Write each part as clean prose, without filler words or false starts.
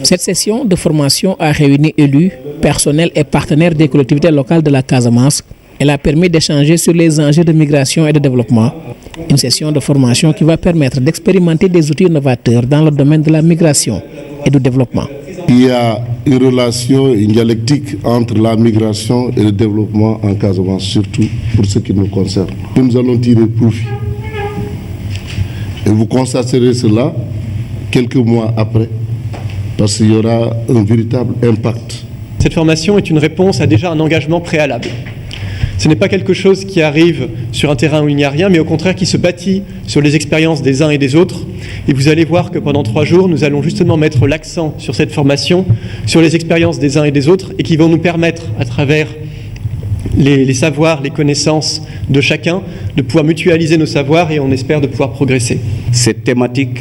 Cette session de formation a réuni élus, personnels et partenaires des collectivités locales de la Casamance. Elle a permis d'échanger sur les enjeux de migration et de développement. Une session de formation qui va permettre d'expérimenter des outils innovateurs dans le domaine de la migration et du développement. Il y a une relation, une dialectique entre la migration et le développement en Casamance, surtout pour ce qui nous concerne. Nous allons tirer profit. Et vous constaterez cela quelques mois après, parce qu'il y aura un véritable impact. Cette formation est une réponse à déjà un engagement préalable. Ce n'est pas quelque chose qui arrive sur un terrain où il n'y a rien, mais au contraire qui se bâtit sur les expériences des uns et des autres. Et vous allez voir que pendant 3 jours, nous allons justement mettre l'accent sur cette formation, sur les expériences des uns et des autres, et qui vont nous permettre, à travers les savoirs, les connaissances de chacun, de pouvoir mutualiser nos savoirs et on espère de pouvoir progresser. Cette thématique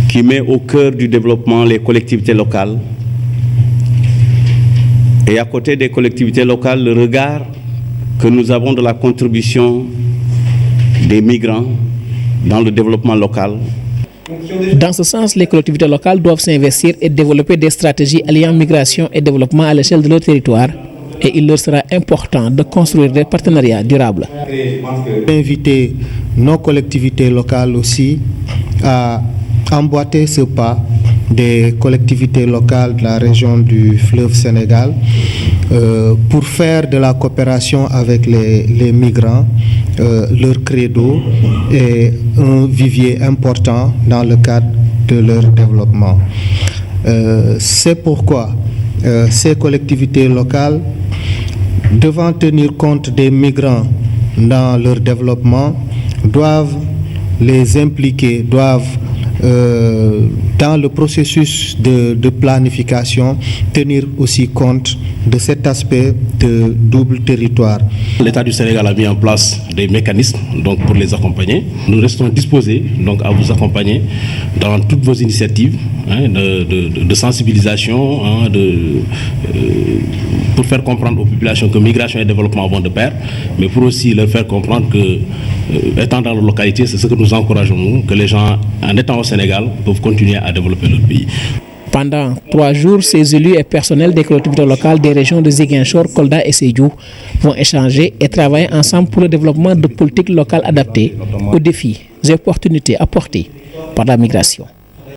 qui met au cœur du développement les collectivités locales, et à côté des collectivités locales, le regard que nous avons de la contribution des migrants dans le développement local. Dans ce sens, les collectivités locales doivent s'investir et développer des stratégies alliant migration et développement à l'échelle de leur territoire. Et il leur sera important de construire des partenariats durables. Inviter nos collectivités locales aussi à emboîter ce pas des collectivités locales de la région du fleuve Sénégal pour faire de la coopération avec les migrants leur credo et un vivier important dans le cadre de leur développement. C'est pourquoi ces collectivités locales, devant tenir compte des migrants dans leur développement, doivent les impliquer, doivent dans le processus de planification, tenir aussi compte de cet aspect de double territoire. L'État du Sénégal a mis en place des mécanismes donc, pour les accompagner. Nous restons disposés donc, à vous accompagner dans toutes vos initiatives de sensibilisation, pour faire comprendre aux populations que migration et développement vont de pair, mais pour aussi leur faire comprendre que, étant dans leur localité, c'est ce que nous encourageons, nous, que les gens, en étant au Sénégal, peuvent continuer à développer leur pays. Pendant 3 jours, ces élus et personnels des collectivités locales des régions de Ziguinchor, Kolda et Sédhiou vont échanger et travailler ensemble pour le développement de politiques locales adaptées aux défis et opportunités apportés par la migration.